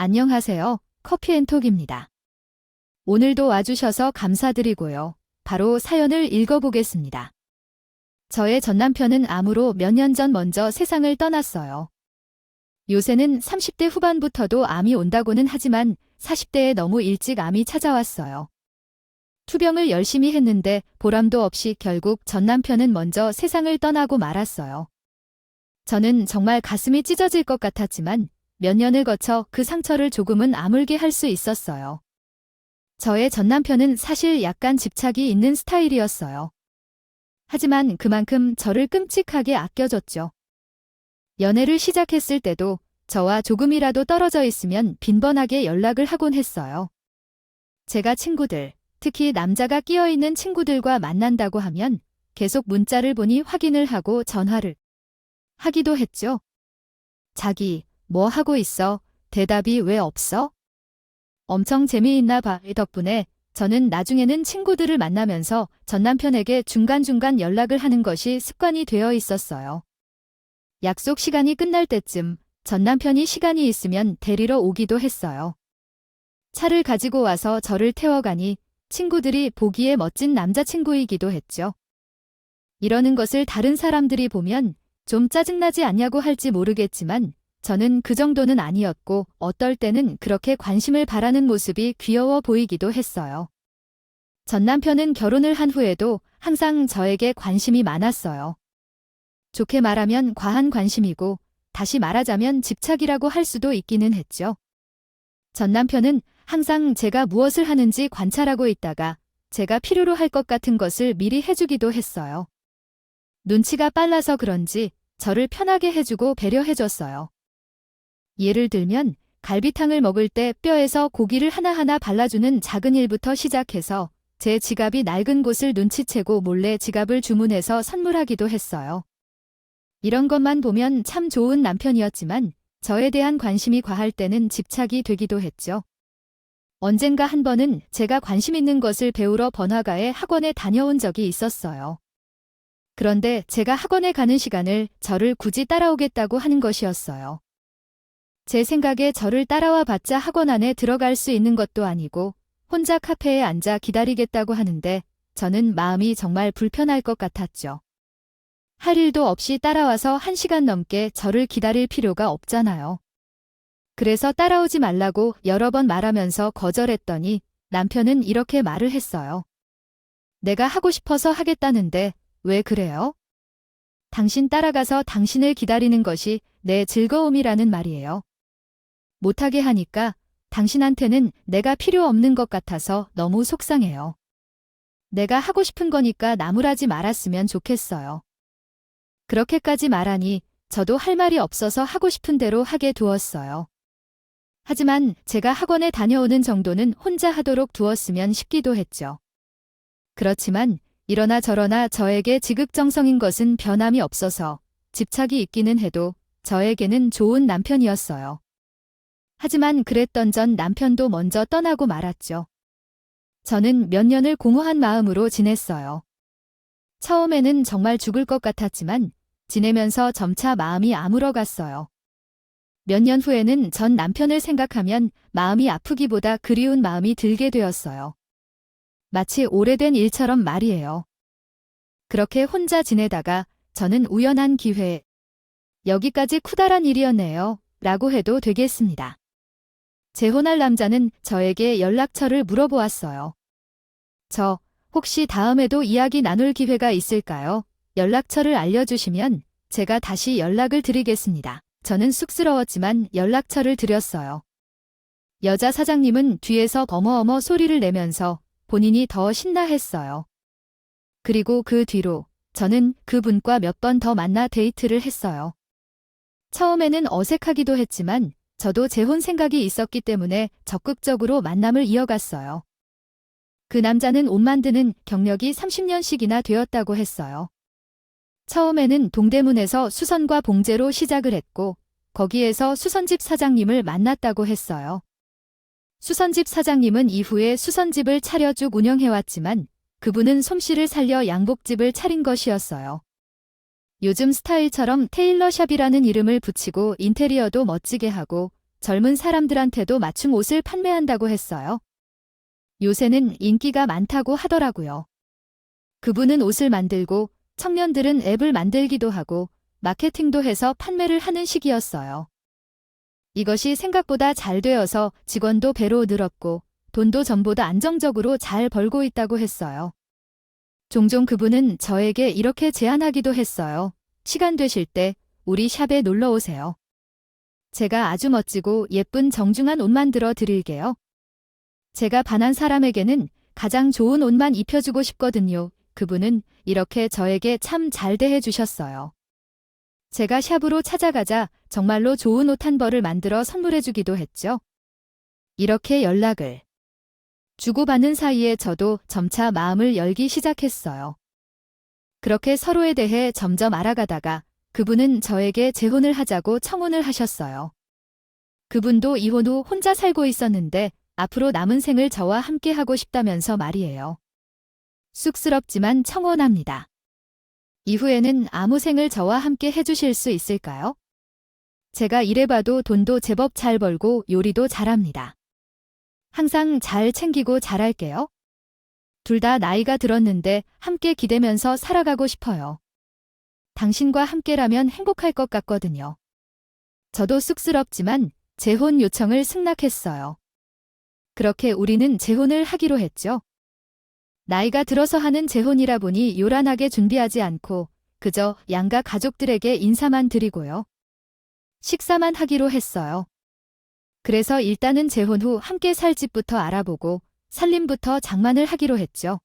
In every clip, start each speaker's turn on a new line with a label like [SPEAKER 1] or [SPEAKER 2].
[SPEAKER 1] 안녕하세요. 커피앤톡입니다. 오늘도 와주셔서 감사드리고요. 바로 사연을 읽어보겠습니다. 저의 전남편은 암으로 몇 년 전 먼저 세상을 떠났어요. 요새는 30대 후반부터도 암이 온다고는 하지만 40대에 너무 일찍 암이 찾아왔어요. 투병을 열심히 했는데 보람도 없이 결국 전남편은 먼저 세상을 떠나고 말았어요. 저는 정말 가슴이 찢어질 것 같았지만 몇 년을 거쳐 그 상처를 조금은 아물게 할 수 있었어요. 저의 전남편은 사실 약간 집착이 있는 스타일이었어요. 하지만 그만큼 저를 끔찍하게 아껴줬죠. 연애를 시작했을 때도 저와 조금이라도 떨어져 있으면 빈번하게 연락을 하곤 했어요. 제가 친구들, 특히 남자가 끼어있는 친구들과 만난다고 하면 계속 문자를 보니 확인을 하고 전화를 하기도 했죠. 자기, 뭐 하고 있어? 대답이 왜 없어? 엄청 재미있나 봐. 덕분에 저는 나중에는 친구들을 만나면서 전남편에게 중간중간 연락을 하는 것이 습관이 되어 있었어요. 약속 시간이 끝날 때쯤 전남편이 시간이 있으면 데리러 오기도 했어요. 차를 가지고 와서 저를 태워가니 친구들이 보기에 멋진 남자친구이기도 했죠. 이러는 것을 다른 사람들이 보면 좀 짜증나지 않냐고 할지 모르겠지만 저는 그 정도는 아니었고 어떨 때는 그렇게 관심을 바라는 모습이 귀여워 보이기도 했어요. 전 남편은 결혼을 한 후에도 항상 저에게 관심이 많았어요. 좋게 말하면 과한 관심이고 다시 말하자면 집착이라고 할 수도 있기는 했죠. 전 남편은 항상 제가 무엇을 하는지 관찰하고 있다가 제가 필요로 할 것 같은 것을 미리 해주기도 했어요. 눈치가 빨라서 그런지 저를 편하게 해주고 배려해줬어요. 예를 들면 갈비탕을 먹을 때 뼈에서 고기를 하나하나 발라주는 작은 일부터 시작해서 제 지갑이 낡은 곳을 눈치채고 몰래 지갑을 주문해서 선물하기도 했어요. 이런 것만 보면 참 좋은 남편이었지만 저에 대한 관심이 과할 때는 집착이 되기도 했죠. 언젠가 한 번은 제가 관심 있는 것을 배우러 번화가에 학원에 다녀온 적이 있었어요. 그런데 제가 학원에 가는 시간을 저를 굳이 따라오겠다고 하는 것이었어요. 제 생각에 저를 따라와 봤자 학원 안에 들어갈 수 있는 것도 아니고 혼자 카페에 앉아 기다리겠다고 하는데 저는 마음이 정말 불편할 것 같았죠. 할 일도 없이 따라와서 1시간 넘게 저를 기다릴 필요가 없잖아요. 그래서 따라오지 말라고 여러 번 말하면서 거절했더니 남편은 이렇게 말을 했어요. 내가 하고 싶어서 하겠다는데 왜 그래요? 당신 따라가서 당신을 기다리는 것이 내 즐거움이라는 말이에요. 못하게 하니까 당신한테는 내가 필요 없는 것 같아서 너무 속상해요. 내가 하고 싶은 거니까 나무라지 말았으면 좋겠어요. 그렇게까지 말하니 저도 할 말이 없어서 하고 싶은 대로 하게 두었어요. 하지만 제가 학원에 다녀오는 정도는 혼자 하도록 두었으면 싶기도 했죠. 그렇지만 이러나 저러나 저에게 지극정성인 것은 변함이 없어서 집착이 있기는 해도 저에게는 좋은 남편이었어요. 하지만 그랬던 전 남편도 먼저 떠나고 말았죠. 저는 몇 년을 공허한 마음으로 지냈어요. 처음에는 정말 죽을 것 같았지만 지내면서 점차 마음이 아물어갔어요. 몇 년 후에는 전 남편을 생각하면 마음이 아프기보다 그리운 마음이 들게 되었어요. 마치 오래된 일처럼 말이에요. 그렇게 혼자 지내다가 저는 우연한 기회에 여기까지 쿠달한 일이었네요. 라고 해도 되겠습니다. 재혼할 남자는 저에게 연락처를 물어보았어요. 저 혹시 다음에도 이야기 나눌 기회가 있을까요? 연락처를 알려주시면 제가 다시 연락을 드리겠습니다. 저는 쑥스러웠지만 연락처를 드렸어요. 여자 사장님은 뒤에서 어머어머 소리를 내면서 본인이 더 신나했어요. 그리고 그 뒤로 저는 그분과 몇 번 더 만나 데이트를 했어요. 처음에는 어색하기도 했지만 저도 재혼 생각이 있었기 때문에 적극적으로 만남을 이어갔어요. 그 남자는 옷 만드는 경력이 30년씩이나 되었다고 했어요. 처음에는 동대문에서 수선과 봉제로 시작을 했고 거기에서 수선집 사장님을 만났다고 했어요. 수선집 사장님은 이후에 수선집을 차려 쭉 운영해왔지만 그분은 솜씨를 살려 양복집을 차린 것이었어요. 요즘 스타일처럼 테일러샵이라는 이름을 붙이고 인테리어도 멋지게 하고 젊은 사람들한테도 맞춤 옷을 판매한다고 했어요. 요새는 인기가 많다고 하더라고요. 그분은 옷을 만들고 청년들은 앱을 만들기도 하고 마케팅도 해서 판매를 하는 시기였어요. 이것이 생각보다 잘 되어서 직원도 배로 늘었고 돈도 전보다 안정적으로 잘 벌고 있다고 했어요. 종종 그분은 저에게 이렇게 제안하기도 했어요. 시간 되실 때 우리 샵에 놀러 오세요. 제가 아주 멋지고 예쁜 정중한 옷 만들어 드릴게요. 제가 반한 사람에게는 가장 좋은 옷만 입혀주고 싶거든요. 그분은 이렇게 저에게 참 잘 대해 주셨어요. 제가 샵으로 찾아가자 정말로 좋은 옷 한 벌을 만들어 선물해 주기도 했죠. 이렇게 연락을 주고받는 사이에 저도 점차 마음을 열기 시작했어요. 그렇게 서로에 대해 점점 알아가다가 그분은 저에게 재혼을 하자고 청혼을 하셨어요. 그분도 이혼 후 혼자 살고 있었는데 앞으로 남은 생을 저와 함께 하고 싶다면서 말이에요. 쑥스럽지만 청혼합니다. 이후에는 아무 생을 저와 함께 해주실 수 있을까요? 제가 이래봐도 돈도 제법 잘 벌고 요리도 잘합니다. 항상 잘 챙기고 잘할게요. 둘 다 나이가 들었는데 함께 기대면서 살아가고 싶어요. 당신과 함께라면 행복할 것 같거든요. 저도 쑥스럽지만 재혼 요청을 승낙했어요. 그렇게 우리는 재혼을 하기로 했죠. 나이가 들어서 하는 재혼이라 보니 요란하게 준비하지 않고 그저 양가 가족들에게 인사만 드리고요. 식사만 하기로 했어요. 그래서 일단은 재혼 후 함께 살 집부터 알아보고 살림부터 장만을 하기로 했죠.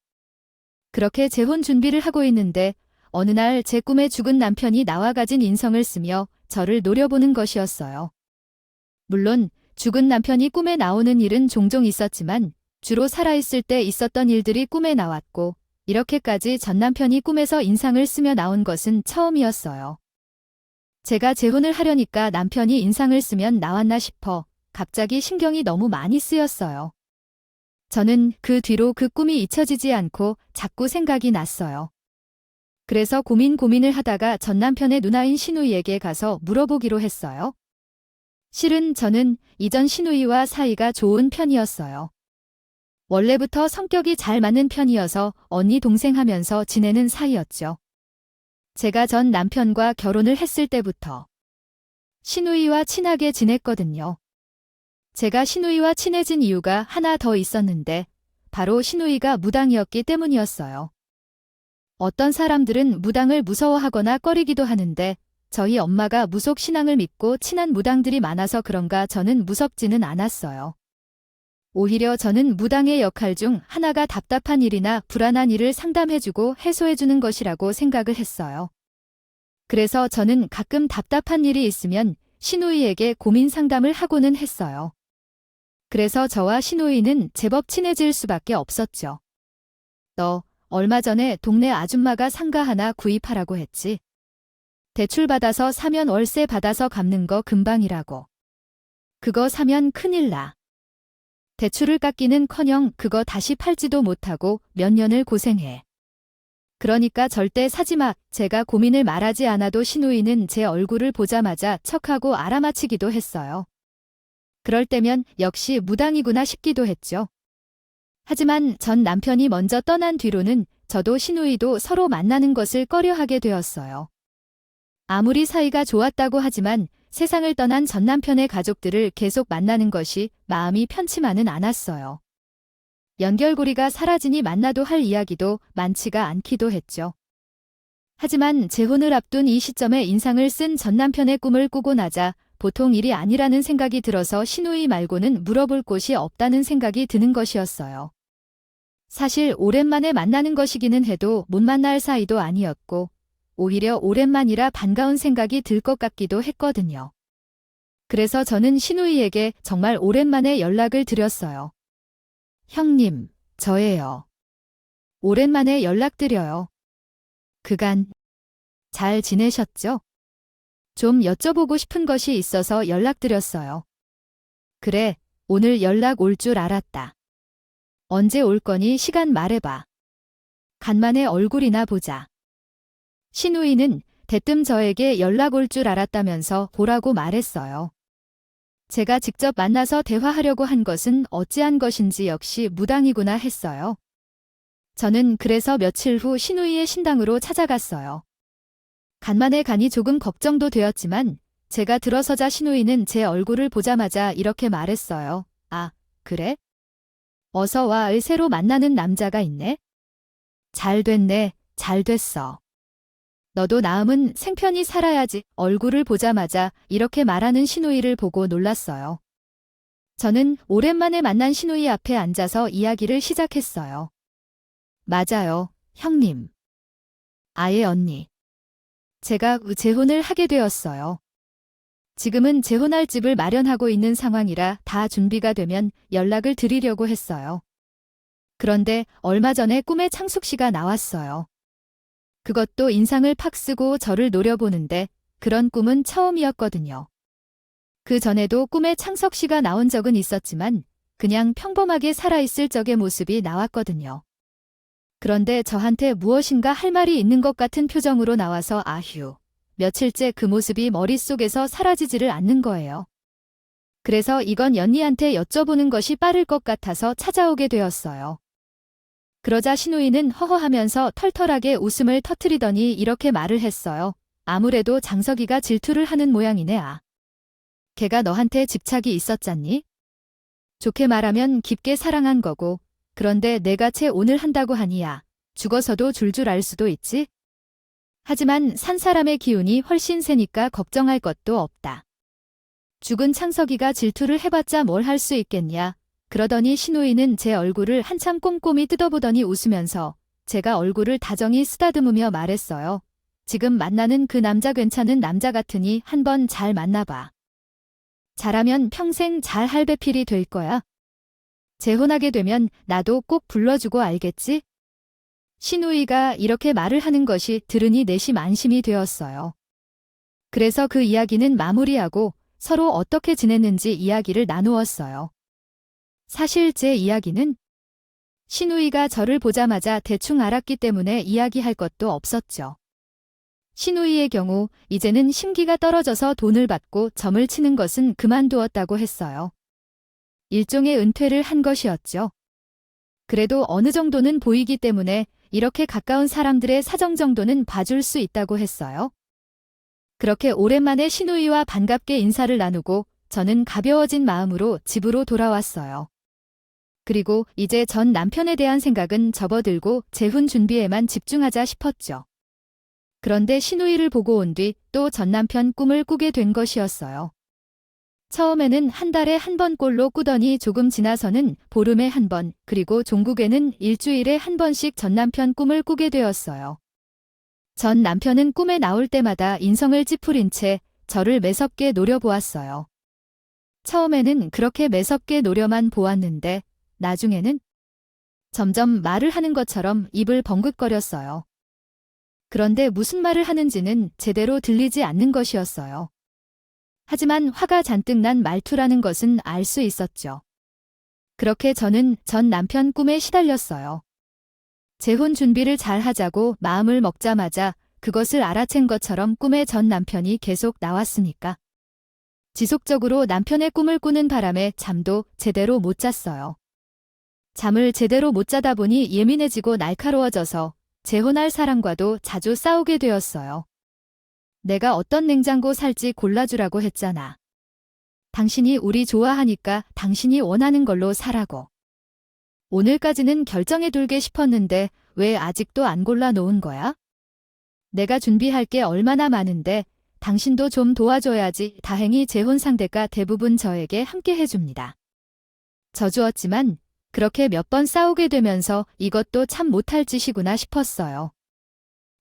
[SPEAKER 1] 그렇게 재혼 준비를 하고 있는데 어느 날 제 꿈에 죽은 남편이 나와 가진 인성을 쓰며 저를 노려보는 것이었어요. 물론 죽은 남편이 꿈에 나오는 일은 종종 있었지만 주로 살아있을 때 있었던 일들이 꿈에 나왔고 이렇게까지 전 남편이 꿈에서 인상을 쓰며 나온 것은 처음이었어요. 제가 재혼을 하려니까 남편이 인상을 쓰면 나왔나 싶어 갑자기 신경이 너무 많이 쓰였어요. 저는 그 뒤로 그 꿈이 잊혀지지 않고 자꾸 생각이 났어요. 그래서 고민을 하다가 전 남편의 누나인 시누이에게 가서 물어보기로 했어요. 실은 저는 이전 시누이와 사이가 좋은 편이었어요. 원래부터 성격이 잘 맞는 편이어서 언니 동생 하면서 지내는 사이였죠. 제가 전 남편과 결혼을 했을 때부터 시누이와 친하게 지냈거든요. 제가 시누이와 친해진 이유가 하나 더 있었는데 바로 시누이가 무당이었기 때문이었어요. 어떤 사람들은 무당을 무서워하거나 꺼리기도 하는데 저희 엄마가 무속 신앙을 믿고 친한 무당들이 많아서 그런가 저는 무섭지는 않았어요. 오히려 저는 무당의 역할 중 하나가 답답한 일이나 불안한 일을 상담해주고 해소해주는 것이라고 생각을 했어요. 그래서 저는 가끔 답답한 일이 있으면 시누이에게 고민 상담을 하고는 했어요. 그래서 저와 시누이는 제법 친해질 수밖에 없었죠. 너 얼마 전에 동네 아줌마가 상가 하나 구입하라고 했지. 대출 받아서 사면 월세 받아서 갚는 거 금방이라고. 그거 사면 큰일 나. 대출을 깎기는커녕 그거 다시 팔지도 못하고 몇 년을 고생해. 그러니까 절대 사지 마. 제가 고민을 말하지 않아도 시누이는 제 얼굴을 보자마자 척하고 알아맞히기도 했어요. 그럴 때면 역시 무당이구나 싶기도 했죠. 하지만 전 남편이 먼저 떠난 뒤로는 저도 시누이도 서로 만나는 것을 꺼려하게 되었어요. 아무리 사이가 좋았다고 하지만 세상을 떠난 전 남편의 가족들을 계속 만나는 것이 마음이 편치만은 않았어요. 연결고리가 사라지니 만나도 할 이야기도 많지가 않기도 했죠. 하지만 재혼을 앞둔 이 시점에 인상을 쓴 전 남편의 꿈을 꾸고 나자 보통 일이 아니라는 생각이 들어서 시누이 말고는 물어볼 곳이 없다는 생각이 드는 것이었어요. 사실 오랜만에 만나는 것이기는 해도 못 만날 사이도 아니었고 오히려 오랜만이라 반가운 생각이 들 것 같기도 했거든요. 그래서 저는 시누이에게 정말 오랜만에 연락을 드렸어요. 형님, 저예요. 오랜만에 연락드려요. 그간 잘 지내셨죠? 좀 여쭤보고 싶은 것이 있어서 연락드렸어요. 그래, 오늘 연락 올 줄 알았다. 언제 올 거니 시간 말해봐. 간만에 얼굴이나 보자. 시누이는 대뜸 저에게 연락 올 줄 알았다면서 보라고 말했어요. 제가 직접 만나서 대화하려고 한 것은 어찌한 것인지 역시 무당이구나 했어요. 저는 그래서 며칠 후 시누이의 신당으로 찾아갔어요. 간만에 가니 조금 걱정도 되었지만 제가 들어서자 시누이는 제 얼굴을 보자마자 이렇게 말했어요. 아, 그래? 어서 와. 새로 만나는 남자가 있네? 잘 됐네. 잘 됐어. 너도 나음은 생편히 살아야지. 얼굴을 보자마자 이렇게 말하는 시누이를 보고 놀랐어요. 저는 오랜만에 만난 시누이 앞에 앉아서 이야기를 시작했어요. 맞아요, 형님. 아예 언니. 제가 재혼을 하게 되었어요. 지금은 재혼할 집을 마련하고 있는 상황이라 다 준비가 되면 연락을 드리려고 했어요. 그런데 얼마 전에 꿈에 창숙 씨가 나왔어요. 그것도 인상을 팍 쓰고 저를 노려보는데 그런 꿈은 처음이었거든요. 그 전에도 꿈에 창석 씨가 나온 적은 있었지만 그냥 평범하게 살아있을 적의 모습이 나왔거든요. 그런데 저한테 무엇인가 할 말이 있는 것 같은 표정으로 나와서 아휴, 며칠째 그 모습이 머릿속에서 사라지지를 않는 거예요. 그래서 이건 연희한테 여쭤보는 것이 빠를 것 같아서 찾아오게 되었어요. 그러자 시누이는 허허하면서 털털하게 웃음을 터뜨리더니 이렇게 말을 했어요. 아무래도 장석이가 질투를 하는 모양이네. 아. 걔가 너한테 집착이 있었잖니? 좋게 말하면 깊게 사랑한 거고, 그런데 내가 채혼을 한다고 하니야 죽어서도 줄줄 알 수도 있지? 하지만 산 사람의 기운이 훨씬 세니까 걱정할 것도 없다. 죽은 창석이가 질투를 해봤자 뭘 할 수 있겠냐. 그러더니 시누이는 제 얼굴을 한참 꼼꼼히 뜯어보더니 웃으면서 제가 얼굴을 다정히 쓰다듬으며 말했어요. 지금 만나는 그 남자 괜찮은 남자 같으니 한번 잘 만나봐. 잘하면 평생 잘 할 배필이 될 거야. 재혼하게 되면 나도 꼭 불러주고 알겠지? 시누이가 이렇게 말을 하는 것이 들으니 내심 안심이 되었어요. 그래서 그 이야기는 마무리하고 서로 어떻게 지냈는지 이야기를 나누었어요. 사실 제 이야기는 시누이가 저를 보자마자 대충 알았기 때문에 이야기할 것도 없었죠. 시누이의 경우 이제는 심기가 떨어져서 돈을 받고 점을 치는 것은 그만두었다고 했어요. 일종의 은퇴를 한 것이었죠. 그래도 어느 정도는 보이기 때문에 이렇게 가까운 사람들의 사정 정도는 봐줄 수 있다고 했어요. 그렇게 오랜만에 시누이와 반갑게 인사를 나누고 저는 가벼워진 마음으로 집으로 돌아왔어요. 그리고 이제 전 남편에 대한 생각은 접어들고 재혼 준비에만 집중하자 싶었죠. 그런데 시누이를 보고 온 뒤 또 전 남편 꿈을 꾸게 된 것이었어요. 처음에는 한 달에 한 번꼴로 꾸더니 조금 지나서는 보름에 한 번, 그리고 종국에는 일주일에 한 번씩 전 남편 꿈을 꾸게 되었어요. 전 남편은 꿈에 나올 때마다 인성을 찌푸린 채 저를 매섭게 노려보았어요. 처음에는 그렇게 매섭게 노려만 보았는데 나중에는 점점 말을 하는 것처럼 입을 벙긋거렸어요. 그런데 무슨 말을 하는지는 제대로 들리지 않는 것이었어요. 하지만 화가 잔뜩 난 말투라는 것은 알 수 있었죠. 그렇게 저는 전 남편 꿈에 시달렸어요. 재혼 준비를 잘 하자고 마음을 먹자마자 그것을 알아챈 것처럼 꿈에 전 남편이 계속 나왔으니까. 지속적으로 남편의 꿈을 꾸는 바람에 잠도 제대로 못 잤어요. 잠을 제대로 못 자다 보니 예민해지고 날카로워져서 재혼할 사람과도 자주 싸우게 되었어요. 내가 어떤 냉장고 살지 골라주라고 했잖아. 당신이 우리 좋아하니까 당신이 원하는 걸로 사라고. 오늘까지는 결정해둘게 싶었는데 왜 아직도 안 골라놓은 거야? 내가 준비할 게 얼마나 많은데 당신도 좀 도와줘야지. 다행히 재혼 상대가 대부분 저에게 함께 해줍니다. 져주었지만 그렇게 몇 번 싸우게 되면서 이것도 참 못할 짓이구나 싶었어요.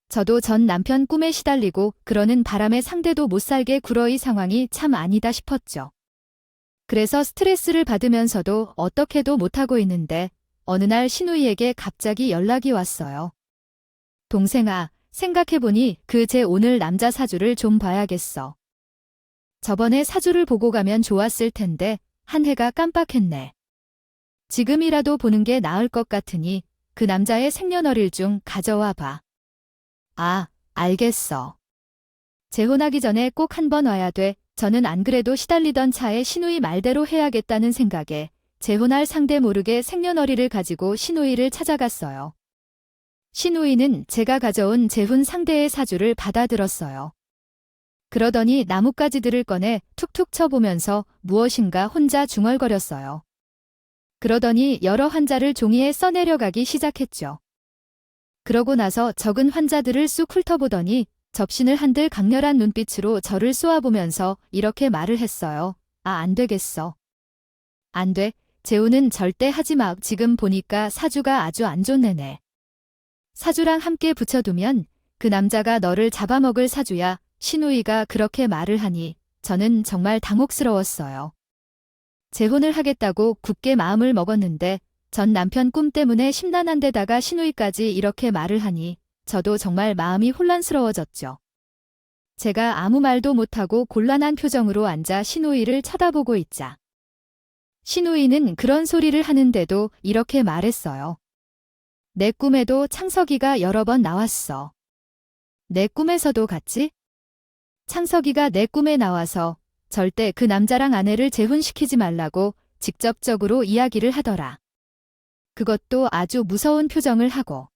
[SPEAKER 1] 저도 전 남편 꿈에 시달리고 그러는 바람에 상대도 못살게 굴어 이 상황이 참 아니다 싶었죠. 그래서 스트레스를 받으면서도 어떻게도 못하고 있는데 어느 날 시누이에게 갑자기 연락이 왔어요. 동생아, 생각해보니 그 제 오늘 남자 사주를 좀 봐야겠어. 저번에 사주를 보고 가면 좋았을 텐데 한 해가 깜빡했네. 지금이라도 보는 게 나을 것 같으니 그 남자의 생년월일 중 가져와 봐. 아, 알겠어. 재혼하기 전에 꼭 한 번 와야 돼. 저는 안 그래도 시달리던 차에 시누이 말대로 해야겠다는 생각에 재혼할 상대 모르게 생년월일을 가지고 시누이를 찾아갔어요. 시누이는 제가 가져온 재혼 상대의 사주를 받아들었어요. 그러더니 나뭇가지들을 꺼내 툭툭 쳐보면서 무엇인가 혼자 중얼거렸어요. 그러더니 여러 환자를 종이에 써내려가기 시작했죠. 그러고 나서 적은 환자들을 쑥 훑어보더니 접신을 한들 강렬한 눈빛으로 저를 쏘아보면서 이렇게 말을 했어요. 아, 안 되겠어. 안 돼. 재혼은 절대 하지 마. 지금 보니까 사주가 아주 안 좋네네. 사주랑 함께 붙여두면 그 남자가 너를 잡아먹을 사주야. 시누이가 그렇게 말을 하니 저는 정말 당혹스러웠어요. 재혼을 하겠다고 굳게 마음을 먹었는데 전 남편 꿈 때문에 심란한 데다가 시누이까지 이렇게 말을 하니 저도 정말 마음이 혼란스러워졌죠. 제가 아무 말도 못하고 곤란한 표정으로 앉아 시누이를 쳐다보고 있자. 시누이는 그런 소리를 하는데도 이렇게 말했어요. 내 꿈에도 창석이가 여러 번 나왔어. 내 꿈에서도 같지? 창석이가 내 꿈에 나와서 절대 그 남자랑 아내를 재혼시키지 말라고 직접적으로 이야기를 하더라. 그것도 아주 무서운 표정을 하고.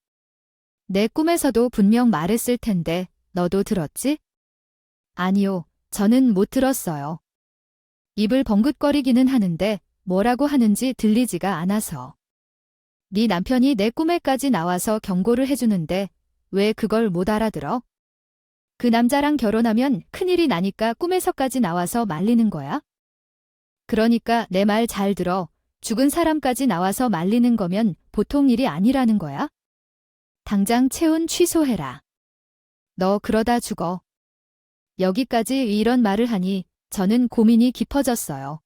[SPEAKER 1] 내 꿈에서도 분명 말했을 텐데 너도 들었지? 아니요, 저는 못 들었어요. 입을 벙긋거리기는 하는데 뭐라고 하는지 들리지가 않아서. 네 남편이 내 꿈에까지 나와서 경고를 해주는데 왜 그걸 못 알아들어? 그 남자랑 결혼하면 큰일이 나니까 꿈에서까지 나와서 말리는 거야? 그러니까 내 말 잘 들어. 죽은 사람까지 나와서 말리는 거면 보통 일이 아니라는 거야? 당장 체혼 취소해라. 너 그러다 죽어. 여기까지 이런 말을 하니 저는 고민이 깊어졌어요.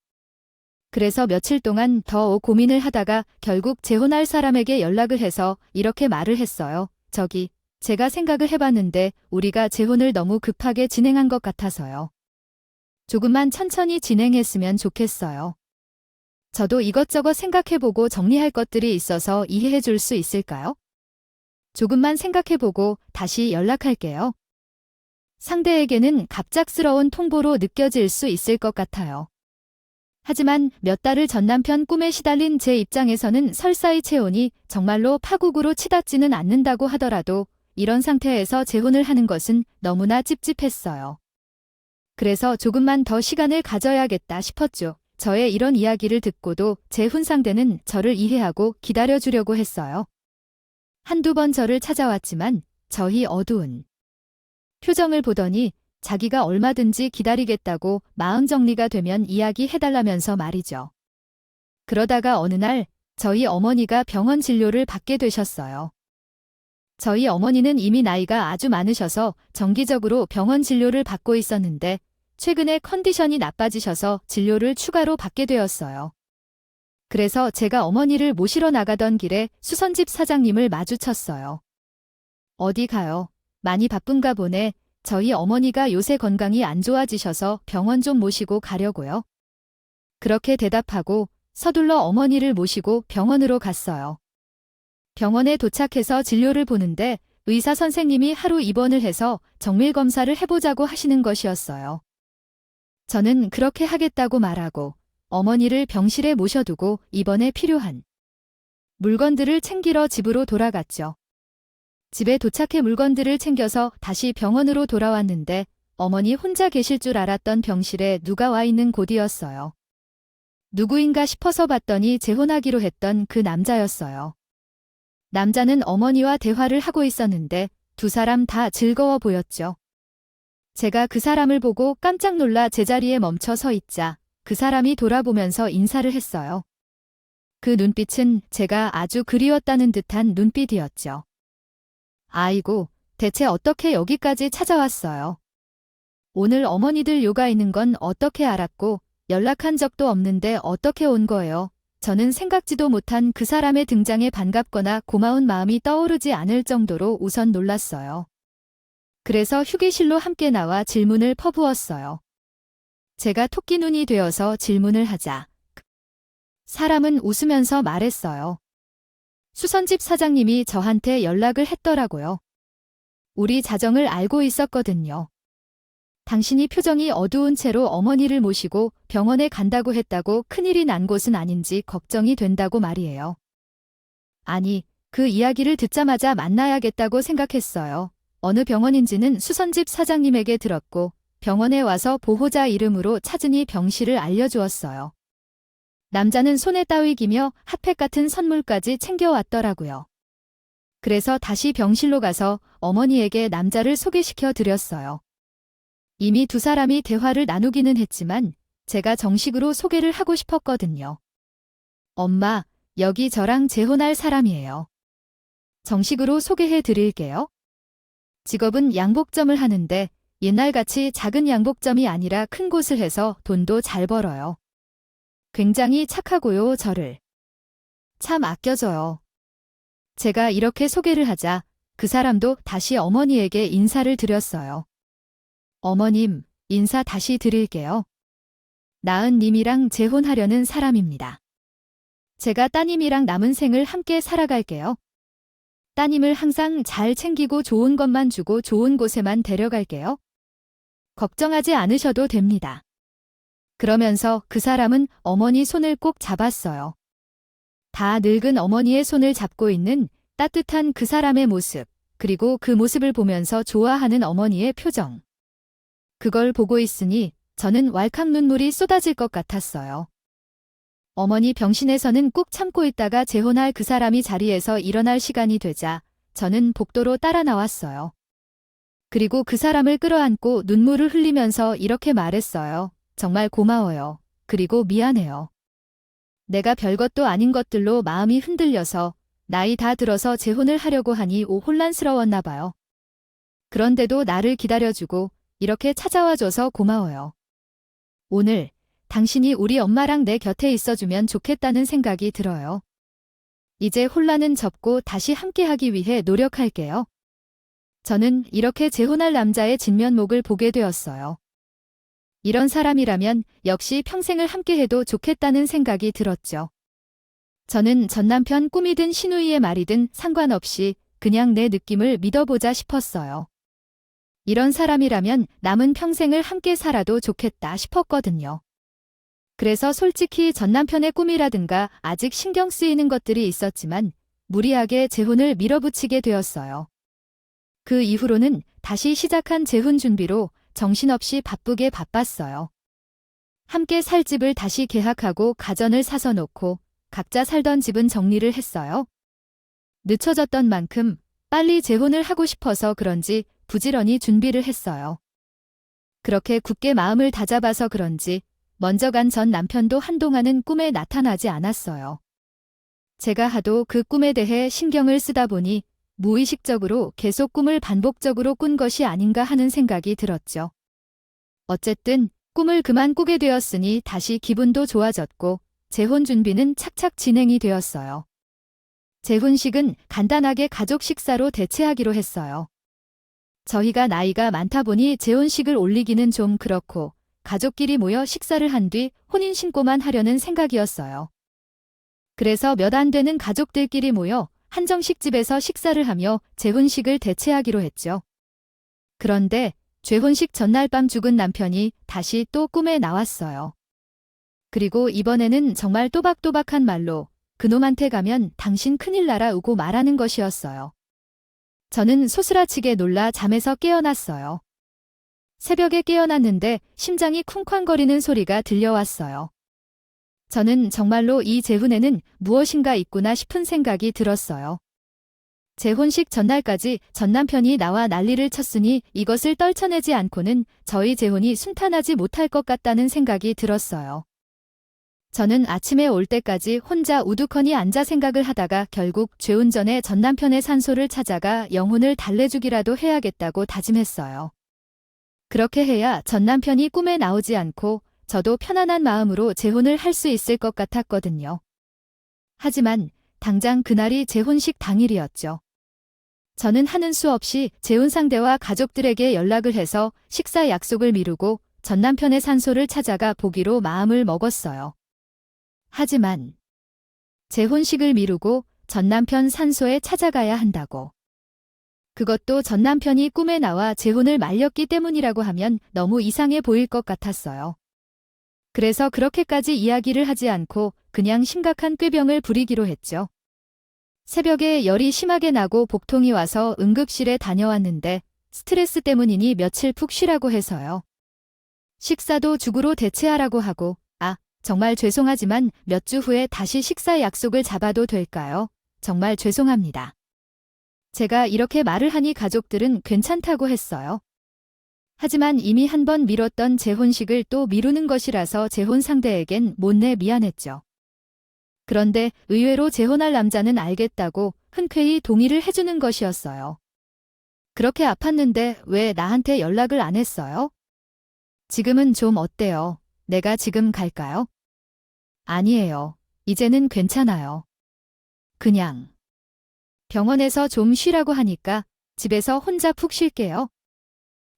[SPEAKER 1] 그래서 며칠 동안 더 고민을 하다가 결국 재혼할 사람에게 연락을 해서 이렇게 말을 했어요. 저기, 제가 생각을 해봤는데 우리가 재혼을 너무 급하게 진행한 것 같아서요. 조금만 천천히 진행했으면 좋겠어요. 저도 이것저것 생각해보고 정리할 것들이 있어서 이해해 줄 수 있을까요? 조금만 생각해보고 다시 연락할게요. 상대에게는 갑작스러운 통보로 느껴질 수 있을 것 같아요. 하지만 몇 달을 전 남편 꿈에 시달린 제 입장에서는 설사의 재혼이 정말로 파국으로 치닫지는 않는다고 하더라도 이런 상태에서 재혼을 하는 것은 너무나 찝찝했어요. 그래서 조금만 더 시간을 가져야겠다 싶었죠. 저의 이런 이야기를 듣고도 제 혼상대는 저를 이해하고 기다려주려고 했어요. 한두 번 저를 찾아왔지만 저희 어두운 표정을 보더니 자기가 얼마든지 기다리겠다고 마음 정리가 되면 이야기해달라면서 말이죠. 그러다가 어느 날 저희 어머니가 병원 진료를 받게 되셨어요. 저희 어머니는 이미 나이가 아주 많으셔서 정기적으로 병원 진료를 받고 있었는데 최근에 컨디션이 나빠지셔서 진료를 추가로 받게 되었어요. 그래서 제가 어머니를 모시러 나가던 길에 수선집 사장님을 마주쳤어요. 어디 가요? 많이 바쁜가 보네. 저희 어머니가 요새 건강이 안 좋아지셔서 병원 좀 모시고 가려고요. 그렇게 대답하고 서둘러 어머니를 모시고 병원으로 갔어요. 병원에 도착해서 진료를 보는데 의사 선생님이 하루 입원을 해서 정밀 검사를 해보자고 하시는 것이었어요. 저는 그렇게 하겠다고 말하고 어머니를 병실에 모셔두고 입원에 필요한 물건들을 챙기러 집으로 돌아갔죠. 집에 도착해 물건들을 챙겨서 다시 병원으로 돌아왔는데 어머니 혼자 계실 줄 알았던 병실에 누가 와 있는 곳이었어요. 누구인가 싶어서 봤더니 재혼하기로 했던 그 남자였어요. 남자는 어머니와 대화를 하고 있었는데 두 사람 다 즐거워 보였죠. 제가 그 사람을 보고 깜짝 놀라 제자리에 멈춰 서 있자 그 사람이 돌아보면서 인사를 했어요. 그 눈빛은 제가 아주 그리웠다는 듯한 눈빛이었죠. 아이고, 대체 어떻게 여기까지 찾아왔어요? 오늘 어머니들 요가 있는 건 어떻게 알았고 연락한 적도 없는데 어떻게 온 거예요? 저는 생각지도 못한 그 사람의 등장에 반갑거나 고마운 마음이 떠오르지 않을 정도로 우선 놀랐어요. 그래서 휴게실로 함께 나와 질문을 퍼부었어요. 제가 토끼눈이 되어서 질문을 하자 사람은 웃으면서 말했어요. 수선집 사장님이 저한테 연락을 했더라고요. 우리 자정을 알고 있었거든요. 당신이 표정이 어두운 채로 어머니를 모시고 병원에 간다고 했다고 큰일이 난 곳은 아닌지 걱정이 된다고 말이에요. 아니, 그 이야기를 듣자마자 만나야겠다고 생각했어요. 어느 병원인지는 수선집 사장님에게 들었고 병원에 와서 보호자 이름으로 찾으니 병실을 알려주었어요. 남자는 손에 따위기며 핫팩 같은 선물까지 챙겨왔더라고요. 그래서 다시 병실로 가서 어머니에게 남자를 소개시켜 드렸어요. 이미 두 사람이 대화를 나누기는 했지만 제가 정식으로 소개를 하고 싶었거든요. 엄마, 여기 저랑 재혼할 사람이에요. 정식으로 소개해 드릴게요. 직업은 양복점을 하는데 옛날같이 작은 양복점이 아니라 큰 곳을 해서 돈도 잘 벌어요. 굉장히 착하고요, 저를. 참 아껴줘요. 제가 이렇게 소개를 하자 그 사람도 다시 어머니에게 인사를 드렸어요. 어머님, 인사 다시 드릴게요. 나은님이랑 재혼하려는 사람입니다. 제가 따님이랑 남은 생을 함께 살아갈게요. 따님을 항상 잘 챙기고 좋은 것만 주고 좋은 곳에만 데려갈게요. 걱정하지 않으셔도 됩니다. 그러면서 그 사람은 어머니 손을 꼭 잡았어요. 다 늙은 어머니의 손을 잡고 있는 따뜻한 그 사람의 모습, 그리고 그 모습을 보면서 좋아하는 어머니의 표정. 그걸 보고 있으니 저는 왈칵 눈물이 쏟아질 것 같았어요. 어머니 병실에서는 꾹 참고 있다가 재혼할 그 사람이 자리에서 일어날 시간이 되자 저는 복도로 따라 나왔어요. 그리고 그 사람을 끌어안고 눈물을 흘리면서 이렇게 말했어요. 정말 고마워요. 그리고 미안해요. 내가 별것도 아닌 것들로 마음이 흔들려서 나이 다 들어서 재혼을 하려고 하니 혼란스러웠나 봐요. 그런데도 나를 기다려주고 이렇게 찾아와줘서 고마워요. 오늘 당신이 우리 엄마랑 내 곁에 있어주면 좋겠다는 생각이 들어요. 이제 혼란은 접고 다시 함께하기 위해 노력할게요. 저는 이렇게 재혼할 남자의 진면목을 보게 되었어요. 이런 사람이라면 역시 평생을 함께해도 좋겠다는 생각이 들었죠. 저는 전 남편 꿈이든 시누이의 말이든 상관없이 그냥 내 느낌을 믿어보자 싶었어요. 이런 사람이라면 남은 평생을 함께 살아도 좋겠다 싶었거든요. 그래서 솔직히 전 남편의 꿈이라든가 아직 신경 쓰이는 것들이 있었지만 무리하게 재혼을 밀어붙이게 되었어요. 그 이후로는 다시 시작한 재혼 준비로 정신없이 바쁘게 바빴어요. 함께 살 집을 다시 계약하고 가전을 사서 놓고 각자 살던 집은 정리를 했어요. 늦춰졌던 만큼 빨리 재혼을 하고 싶어서 그런지 부지런히 준비를 했어요. 그렇게 굳게 마음을 다잡아서 그런지 먼저 간 전 남편도 한동안은 꿈에 나타나지 않았어요. 제가 하도 그 꿈에 대해 신경을 쓰다 보니 무의식적으로 계속 꿈을 반복적으로 꾼 것이 아닌가 하는 생각이 들었죠. 어쨌든 꿈을 그만 꾸게 되었으니 다시 기분도 좋아졌고 재혼 준비는 착착 진행이 되었어요. 재혼식은 간단하게 가족 식사로 대체하기로 했어요. 저희가 나이가 많다 보니 재혼식을 올리기는 좀 그렇고 가족끼리 모여 식사를 한 뒤 혼인신고만 하려는 생각이었어요. 그래서 몇 안 되는 가족들끼리 모여 한정식 집에서 식사를 하며 재혼식을 대체하기로 했죠. 그런데 재혼식 전날 밤 죽은 남편이 다시 또 꿈에 나왔어요. 그리고 이번에는 정말 또박또박한 말로 그놈한테 가면 당신 큰일 나라 우고 말하는 것이었어요. 저는 소스라치게 놀라 잠에서 깨어났어요. 새벽에 깨어났는데 심장이 쿵쾅거리는 소리가 들려왔어요. 저는 정말로 이 재혼에는 무엇인가 있구나 싶은 생각이 들었어요. 재혼식 전날까지 전 남편이 나와 난리를 쳤으니 이것을 떨쳐내지 않고는 저희 재혼이 순탄하지 못할 것 같다는 생각이 들었어요. 저는 아침에 올 때까지 혼자 우두커니 앉아 생각을 하다가 결국 재혼 전에 전 남편의 산소를 찾아가 영혼을 달래주기라도 해야겠다고 다짐했어요. 그렇게 해야 전 남편이 꿈에 나오지 않고 저도 편안한 마음으로 재혼을 할 수 있을 것 같았거든요. 하지만 당장 그날이 재혼식 당일이었죠. 저는 하는 수 없이 재혼 상대와 가족들에게 연락을 해서 식사 약속을 미루고 전 남편의 산소를 찾아가 보기로 마음을 먹었어요. 하지만 재혼식을 미루고 전 남편 산소에 찾아가야 한다고. 그것도 전 남편이 꿈에 나와 재혼을 말렸기 때문이라고 하면 너무 이상해 보일 것 같았어요. 그래서 그렇게까지 이야기를 하지 않고 그냥 심각한 꾀병을 부리기로 했죠. 새벽에 열이 심하게 나고 복통이 와서 응급실에 다녀왔는데 스트레스 때문이니 며칠 푹 쉬라고 해서요. 식사도 죽으로 대체하라고 하고, 정말 죄송하지만 몇 주 후에 다시 식사 약속을 잡아도 될까요? 정말 죄송합니다. 제가 이렇게 말을 하니 가족들은 괜찮다고 했어요. 하지만 이미 한 번 미뤘던 재혼식을 또 미루는 것이라서 재혼 상대에겐 못내 미안했죠. 그런데 의외로 재혼할 남자는 알겠다고 흔쾌히 동의를 해주는 것이었어요. 그렇게 아팠는데 왜 나한테 연락을 안 했어요? 지금은 좀 어때요? 내가 지금 갈까요? 아니에요. 이제는 괜찮아요. 그냥 병원에서 좀 쉬라고 하니까 집에서 혼자 푹 쉴게요.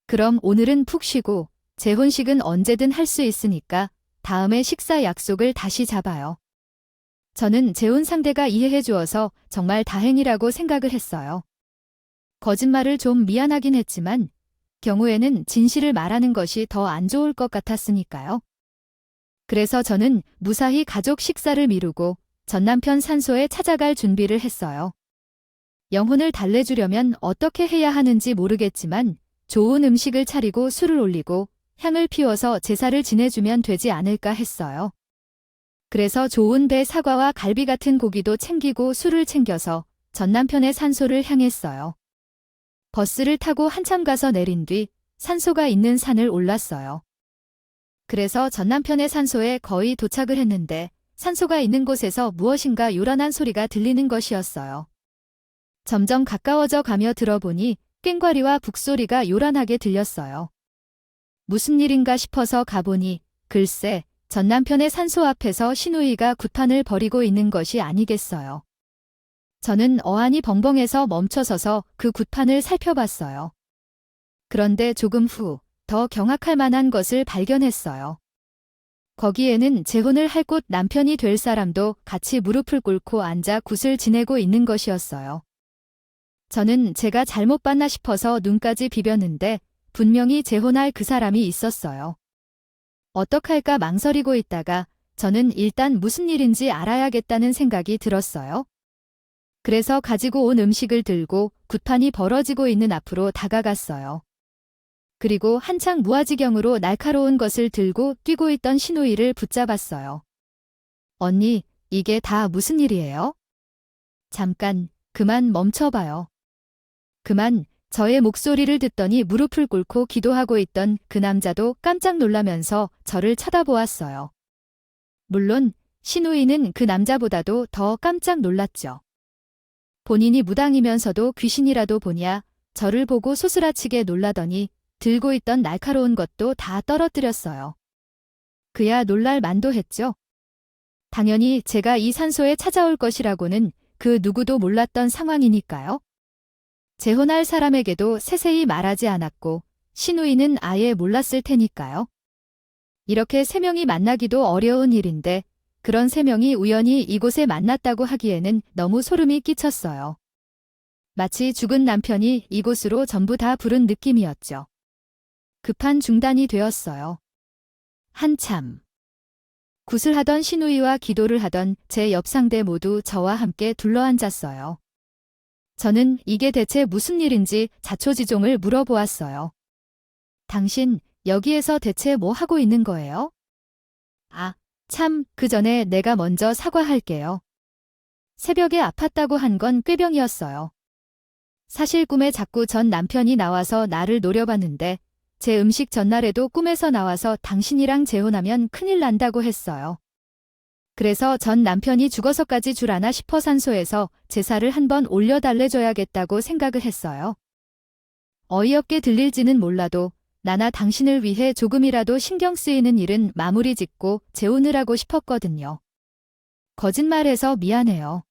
[SPEAKER 1] 그럼 오늘은 푹 쉬고 재혼식은 언제든 할 수 있으니까 다음에 식사 약속을 다시 잡아요. 저는 재혼 상대가 이해해 주어서 정말 다행이라고 생각을 했어요. 거짓말을 좀 미안하긴 했지만 경우에는 진실을 말하는 것이 더 안 좋을 것 같았으니까요. 그래서 저는 무사히 가족 식사를 미루고 전 남편 산소에 찾아갈 준비를 했어요. 영혼을 달래주려면 어떻게 해야 하는지 모르겠지만 좋은 음식을 차리고 술을 올리고 향을 피워서 제사를 지내주면 되지 않을까 했어요. 그래서 좋은 배 사과와 갈비 같은 고기도 챙기고 술을 챙겨서 전 남편의 산소를 향했어요. 버스를 타고 한참 가서 내린 뒤 산소가 있는 산을 올랐어요. 그래서 전 남편의 산소에 거의 도착을 했는데 산소가 있는 곳에서 무엇인가 요란한 소리가 들리는 것이었어요. 점점 가까워져 가며 들어보니 꽹과리와 북소리가 요란하게 들렸어요. 무슨 일인가 싶어서 가보니 글쎄 전 남편의 산소 앞에서 시누이가 굿판을 벌이고 있는 것이 아니겠어요. 저는 어안이 벙벙해서 멈춰서서 그 굿판을 살펴봤어요. 그런데 조금 후 더 경악할 만한 것을 발견했어요. 거기에는 재혼을 할 곳 남편이 될 사람도 같이 무릎을 꿇고 앉아 굿을 지내고 있는 것이었어요. 저는 제가 잘못 봤나 싶어서 눈까지 비볐는데 분명히 재혼할 그 사람이 있었어요. 어떡할까 망설이고 있다가 저는 일단 무슨 일인지 알아야겠다는 생각이 들었어요. 그래서 가지고 온 음식을 들고 굿판이 벌어지고 있는 앞으로 다가갔어요. 그리고 한창 무아지경으로 날카로운 것을 들고 뛰고 있던 시누이를 붙잡았어요. 언니, 이게 다 무슨 일이에요? 잠깐, 그만 멈춰봐요. 그만, 저의 목소리를 듣더니 무릎을 꿇고 기도하고 있던 그 남자도 깜짝 놀라면서 저를 쳐다보았어요. 물론 시누이는 그 남자보다도 더 깜짝 놀랐죠. 본인이 무당이면서도 귀신이라도 보냐 저를 보고 소스라치게 놀라더니 들고 있던 날카로운 것도 다 떨어뜨렸어요. 그야 놀랄 만도 했죠. 당연히 제가 이 산소에 찾아올 것이라고는 그 누구도 몰랐던 상황이니까요. 재혼할 사람에게도 세세히 말하지 않았고 시누이는 아예 몰랐을 테니까요. 이렇게 세 명이 만나기도 어려운 일인데 그런 세 명이 우연히 이곳에 만났다고 하기에는 너무 소름이 끼쳤어요. 마치 죽은 남편이 이곳으로 전부 다 부른 느낌이었죠. 급한 중단이 되었어요. 한참. 굿을 하던 시누이와 기도를 하던 제 옆 상대 모두 저와 함께 둘러앉았어요. 저는 이게 대체 무슨 일인지 자초지종을 물어보았어요. 당신 여기에서 대체 뭐 하고 있는 거예요? 참, 그 전에 내가 먼저 사과할게요. 새벽에 아팠다고 한 건 꾀병이었어요. 사실 꿈에 자꾸 전 남편이 나와서 나를 노려봤는데 제 음식 전날에도 꿈에서 나와서 당신이랑 재혼하면 큰일 난다고 했어요. 그래서 전 남편이 죽어서까지 주라나 싶어 산소에서 제사를 한번 올려달래줘야겠다고 생각을 했어요. 어이없게 들릴지는 몰라도 나나 당신을 위해 조금이라도 신경 쓰이는 일은 마무리 짓고 재혼을 하고 싶었거든요. 거짓말해서 미안해요.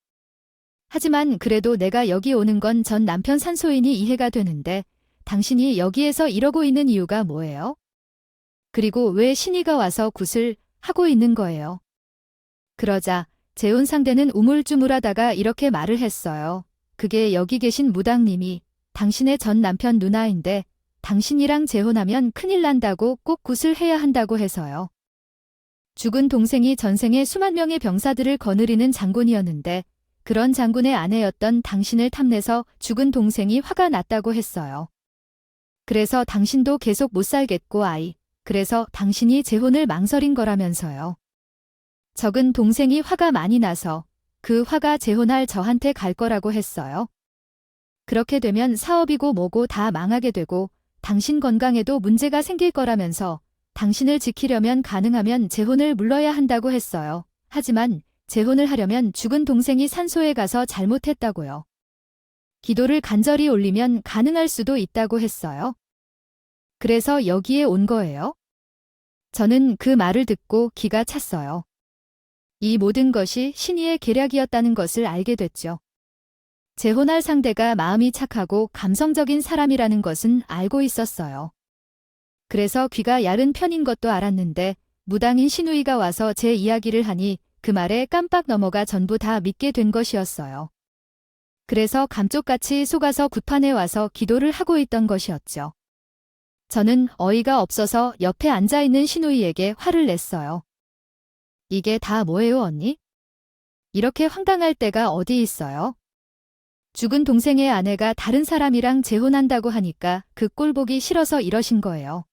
[SPEAKER 1] 하지만 그래도 내가 여기 오는 건 전 남편 산소이니 이해가 되는데 당신이 여기에서 이러고 있는 이유가 뭐예요? 그리고 왜 신이가 와서 굿을 하고 있는 거예요? 그러자 재혼 상대는 우물쭈물하다가 이렇게 말을 했어요. 그게 여기 계신 무당님이 당신의 전 남편 누나인데 당신이랑 재혼하면 큰일 난다고 꼭 굿을 해야 한다고 해서요. 죽은 동생이 전생에 수만 명의 병사들을 거느리는 장군이었는데 그런 장군의 아내였던 당신을 탐내서 죽은 동생이 화가 났다고 했어요. 그래서 당신도 계속 못 살겠고 그래서 당신이 재혼을 망설인 거라면서요. 적은 동생이 화가 많이 나서 그 화가 재혼할 저한테 갈 거라고 했어요. 그렇게 되면 사업이고 뭐고 다 망하게 되고 당신 건강에도 문제가 생길 거라면서 당신을 지키려면 가능하면 재혼을 물러야 한다고 했어요. 하지만 재혼을 하려면 죽은 동생이 산소에 가서 잘못했다고요. 기도를 간절히 올리면 가능할 수도 있다고 했어요. 그래서 여기에 온 거예요. 저는 그 말을 듣고 기가 찼어요. 이 모든 것이 신의의 계략이었다는 것을 알게 됐죠. 재혼할 상대가 마음이 착하고 감성적인 사람이라는 것은 알고 있었어요. 그래서 귀가 얇은 편인 것도 알았는데 무당인 신우이가 와서 제 이야기를 하니 그 말에 깜빡 넘어가 전부 다 믿게 된 것이었어요. 그래서 감쪽같이 속아서 굿판에 와서 기도를 하고 있던 것이었죠. 저는 어이가 없어서 옆에 앉아있는 신우이에게 화를 냈어요. 이게 다 뭐예요, 언니? 이렇게 황당할 때가 어디 있어요? 죽은 동생의 아내가 다른 사람이랑 재혼한다고 하니까 그 꼴 보기 싫어서 이러신 거예요.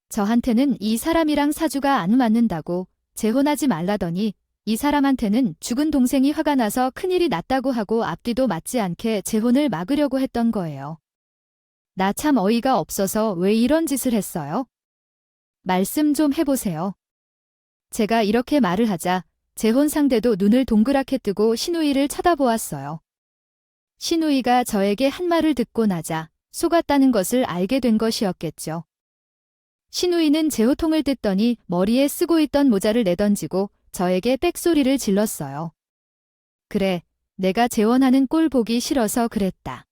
[SPEAKER 1] 저한테는 이 사람이랑 사주가 안 맞는다고 재혼하지 말라더니 이 사람한테는 죽은 동생이 화가 나서 큰일이 났다고 하고 앞뒤도 맞지 않게 재혼을 막으려고 했던 거예요. 나 참 어이가 없어서 왜 이런 짓을 했어요? 말씀 좀 해보세요. 제가 이렇게 말을 하자 재혼 상대도 눈을 동그랗게 뜨고 신우이를 쳐다보았어요. 신우이가 저에게 한 말을 듣고 나자 속았다는 것을 알게 된 것이었겠죠. 신우이는 제호통을 뜯더니 머리에 쓰고 있던 모자를 내던지고 저에게 빽소리를 질렀어요. 그래, 내가 재혼하는 꼴 보기 싫어서 그랬다.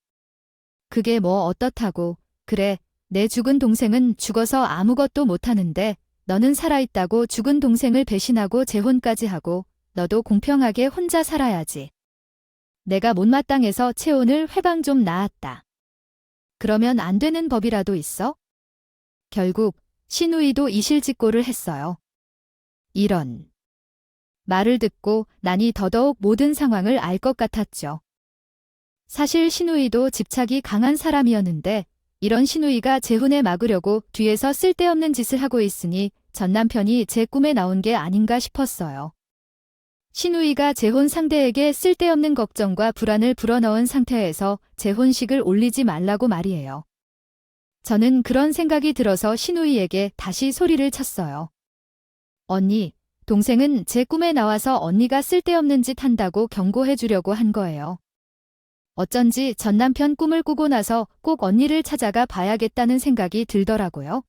[SPEAKER 1] 그게 뭐 어떻다고. 그래, 내 죽은 동생은 죽어서 아무것도 못하는데 너는 살아있다고 죽은 동생을 배신하고 재혼까지 하고 너도 공평하게 혼자 살아야지. 내가 못마땅해서 채혼을 회방 좀 낳았다. 그러면 안 되는 법이라도 있어? 결국 신우이도 이실직고를 했어요. 이런 말을 듣고 나니 더더욱 모든 상황을 알 것 같았죠. 사실 신우이도 집착이 강한 사람이었는데 이런 신우이가 재혼에 막으려고 뒤에서 쓸데없는 짓을 하고 있으니 전 남편이 제 꿈에 나온 게 아닌가 싶었어요. 신우이가 재혼 상대에게 쓸데없는 걱정과 불안을 불어넣은 상태에서 재혼식을 올리지 말라고 말이에요. 저는 그런 생각이 들어서 신우이에게 다시 소리를 쳤어요. 언니, 동생은 제 꿈에 나와서 언니가 쓸데없는 짓 한다고 경고해 주려고 한 거예요. 어쩐지 전 남편 꿈을 꾸고 나서 꼭 언니를 찾아가 봐야겠다는 생각이 들더라고요.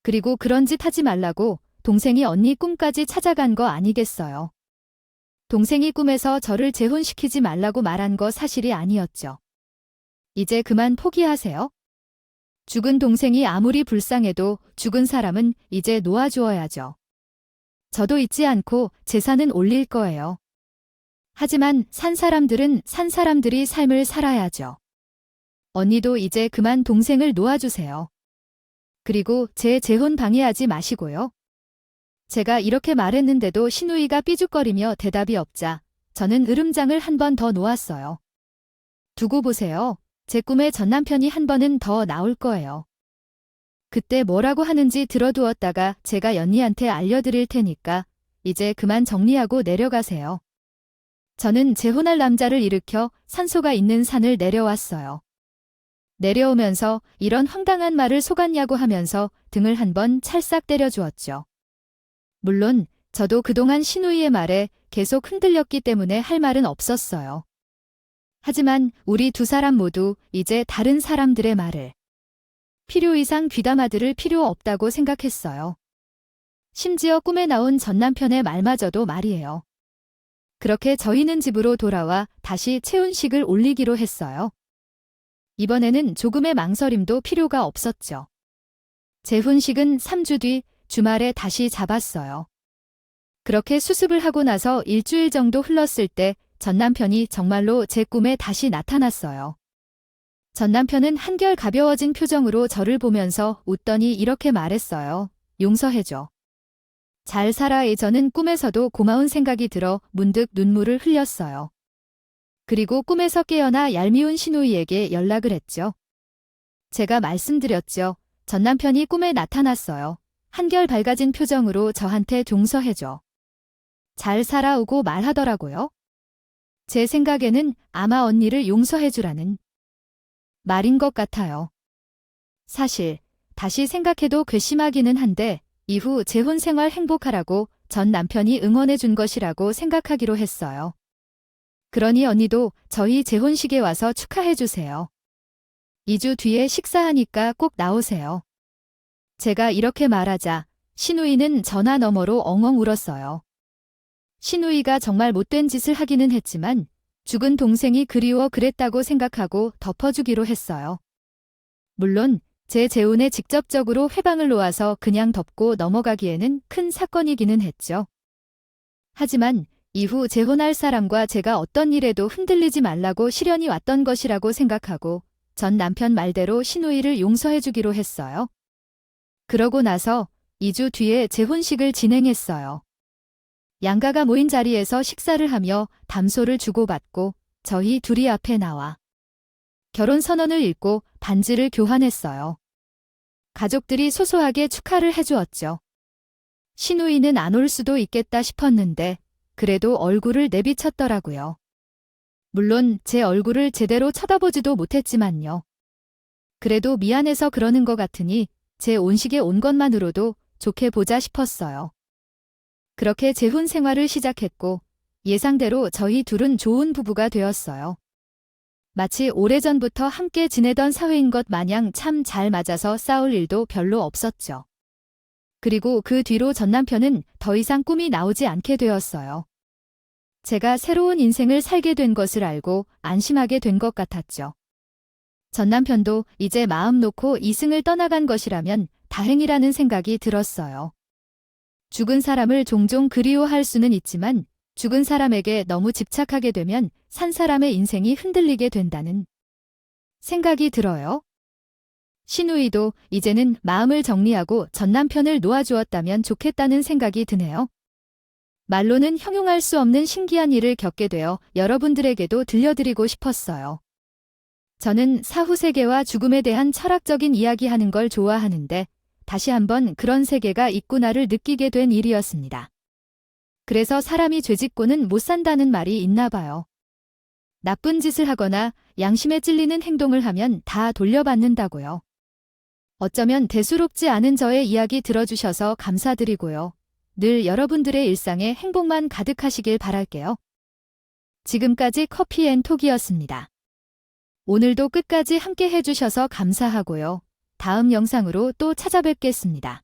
[SPEAKER 1] 그리고 그런 짓 하지 말라고 동생이 언니 꿈까지 찾아간 거 아니겠어요. 동생이 꿈에서 저를 재혼시키지 말라고 말한 거 사실이 아니었죠. 이제 그만 포기하세요. 죽은 동생이 아무리 불쌍해도 죽은 사람은 이제 놓아주어야죠. 저도 잊지 않고 제사는 올릴 거예요. 하지만 산 사람들은 산 사람들이 삶을 살아야죠. 언니도 이제 그만 동생을 놓아주세요. 그리고 제 재혼 방해하지 마시고요. 제가 이렇게 말했는데도 신우이가 삐죽거리며 대답이 없자 저는 으름장을 한 번 더 놓았어요. 두고 보세요. 제 꿈에 전 남편이 한 번은 더 나올 거예요. 그때 뭐라고 하는지 들어두었다가 제가 연희한테 알려드릴 테니까 이제 그만 정리하고 내려가세요. 저는 재혼할 남자를 일으켜 산소가 있는 산을 내려왔어요. 내려오면서 이런 황당한 말을 속았냐고 하면서 등을 한 번 찰싹 때려주었죠. 물론 저도 그동안 신우이의 말에 계속 흔들렸기 때문에 할 말은 없었어요. 하지만 우리 두 사람 모두 이제 다른 사람들의 말을 필요 이상 귀담아 들을 필요 없다고 생각했어요. 심지어 꿈에 나온 전 남편의 말마저도 말이에요. 그렇게 저희는 집으로 돌아와 다시 채혼식을 올리기로 했어요. 이번에는 조금의 망설임도 필요가 없었죠. 재혼식은 3주 뒤 주말에 다시 잡았어요. 그렇게 수습을 하고 나서 일주일 정도 흘렀을 때 전 남편이 정말로 제 꿈에 다시 나타났어요. 전 남편은 한결 가벼워진 표정으로 저를 보면서 웃더니 이렇게 말했어요. 용서해줘. 잘 살아에 저는 꿈에서도 고마운 생각이 들어 문득 눈물을 흘렸어요. 그리고 꿈에서 깨어나 얄미운 시누이에게 연락을 했죠. 제가 말씀드렸죠. 전 남편이 꿈에 나타났어요. 한결 밝아진 표정으로 저한테 용서해줘. 잘 살아오고 말하더라고요. 제 생각에는 아마 언니를 용서해주라는 말인 것 같아요. 사실 다시 생각해도 괘씸하기는 한데 이후 재혼 생활 행복하라고 전 남편이 응원해 준 것이라고 생각하기로 했어요. 그러니 언니도 저희 재혼식에 와서 축하해 주세요. 2주 뒤에 식사하니까 꼭 나오세요. 제가 이렇게 말하자 시누이는 전화 너머로 엉엉 울었어요. 시누이가 정말 못된 짓을 하기는 했지만 죽은 동생이 그리워 그랬다고 생각하고 덮어주기로 했어요. 물론 제 재혼에 직접적으로 회방을 놓아서 그냥 덮고 넘어가기에는 큰 사건이기는 했죠. 하지만 이후 재혼할 사람과 제가 어떤 일에도 흔들리지 말라고 시련이 왔던 것이라고 생각하고 전 남편 말대로 시누이를 용서해주기로 했어요. 그러고 나서 2주 뒤에 재혼식을 진행했어요. 양가가 모인 자리에서 식사를 하며 담소를 주고받고 저희 둘이 앞에 나와 결혼 선언을 읽고 반지를 교환했어요. 가족들이 소소하게 축하를 해주었죠. 시누이는 안 올 수도 있겠다 싶었는데 그래도 얼굴을 내비쳤더라고요. 물론 제 얼굴을 제대로 쳐다보지도 못했지만요. 그래도 미안해서 그러는 것 같으니 제 온식에 온 것만으로도 좋게 보자 싶었어요. 그렇게 재혼 생활을 시작했고 예상대로 저희 둘은 좋은 부부가 되었어요. 마치 오래전부터 함께 지내던 사회인 것 마냥 참 잘 맞아서 싸울 일도 별로 없었죠. 그리고 그 뒤로 전 남편은 더 이상 꿈이 나오지 않게 되었어요. 제가 새로운 인생을 살게 된 것을 알고 안심하게 된 것 같았죠. 전 남편도 이제 마음 놓고 이승을 떠나간 것이라면 다행이라는 생각이 들었어요. 죽은 사람을 종종 그리워할 수는 있지만 죽은 사람에게 너무 집착하게 되면 산 사람의 인생이 흔들리게 된다는 생각이 들어요. 시누이도 이제는 마음을 정리하고 전 남편을 놓아주었다면 좋겠다는 생각이 드네요. 말로는 형용할 수 없는 신기한 일을 겪게 되어 여러분들에게도 들려드리고 싶었어요. 저는 사후 세계와 죽음에 대한 철학적인 이야기하는 걸 좋아하는데 다시 한번 그런 세계가 있구나를 느끼게 된 일이었습니다. 그래서 사람이 죄짓고는 못 산다는 말이 있나 봐요. 나쁜 짓을 하거나 양심에 찔리는 행동을 하면 다 돌려받는다고요. 어쩌면 대수롭지 않은 저의 이야기 들어주셔서 감사드리고요. 늘 여러분들의 일상에 행복만 가득하시길 바랄게요. 지금까지 커피앤톡이었습니다. 오늘도 끝까지 함께 해주셔서 감사하고요. 다음 영상으로 또 찾아뵙겠습니다.